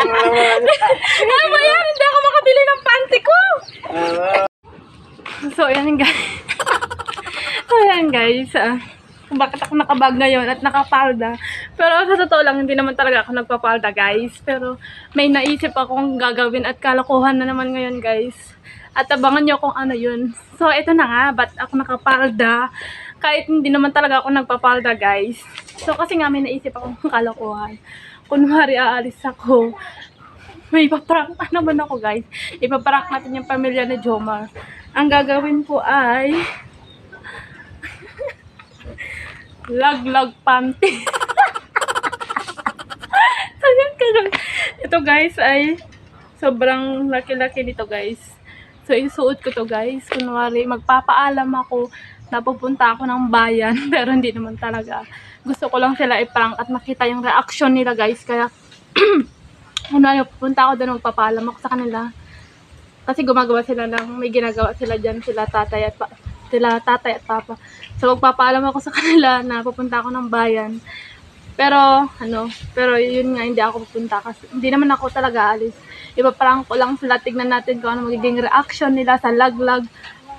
Ano ba yan? Hindi ako makabili ng panty ko. So, ayan guys. So, ayan guys. Kung bakit ako nakabag ngayon at nakapalda. Pero sa totoo lang, hindi naman talaga ako nagpapalda guys. Pero may naisip akong gagawin at kalokohan na naman ngayon guys. At abangan nyo kung ano yun. So, ito na nga. Ba't ako nakapalda? Kahit hindi naman talaga ako nagpapalda guys. So, kasi nga may naisip akong kalokohan. Kunwari aalis ako. May ipaprank pa naman ako guys. Ipaprank natin yung pamilya ni Jomar. Ang gagawin ko ay laglag panty. So, yan ka. Ito guys ay sobrang laki-laki nito guys. So, isuot ko to guys. Kunwari, magpapaalam ako na pupunta ako ng bayan. Pero hindi naman talaga. Gusto ko lang sila i-prank at makita yung reaction nila guys. Kaya, kunwari, pupunta ako doon, magpapaalam ako sa kanila. Kasi gumagawa sila ng, may ginagawa sila dyan, sila tatay at papa. So, magpapaalam ako sa kanila na pupunta ako ng bayan. Pero yun nga, hindi ako pupunta kasi hindi naman ako talaga alis. Ipaprank ko lang sila, tignan natin kung ano magiging reaction nila sa laglag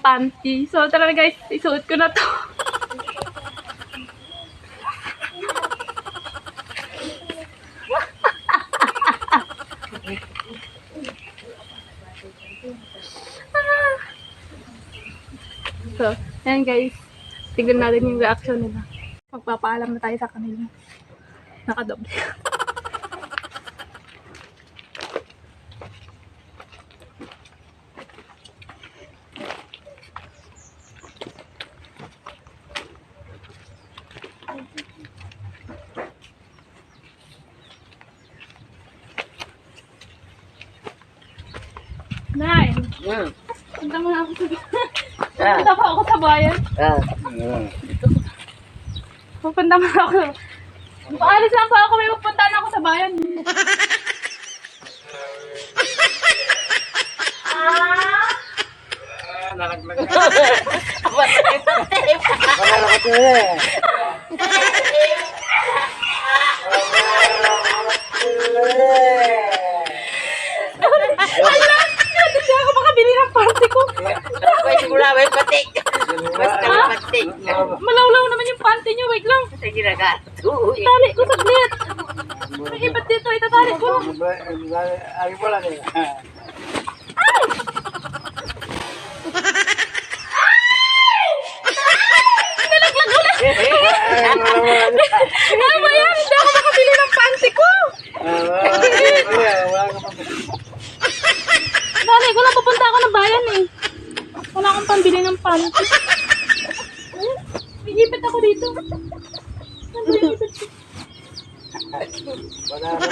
panty. So, tara guys, isuot ko na to. So, ayan guys. Tignan natin yung reaction nila. Magpapaalam na tayo sa kanila. Nakadoble. Nay! Punta mo na ako sa bayan. Punta pa ako sa bayan. Pupunta mo na ako. Paalis lang pa ako. May pupunta na ako sa bayan. Hindi ako makabili ng party ko. Malawlaw naman yung panty nyo. Wait lang. Tali ko saglit. May ibat dito. Itatali ko. Ay, wala na yun. Nalaglag ulit. Ano ba yan? Hindi ako makabili ng panty ko. Dali ko lang, pupunta ako ng bayan eh. Wala akong pambili ng panty. May ipit ako dito. Ano ba yung ipit ko? Wala na.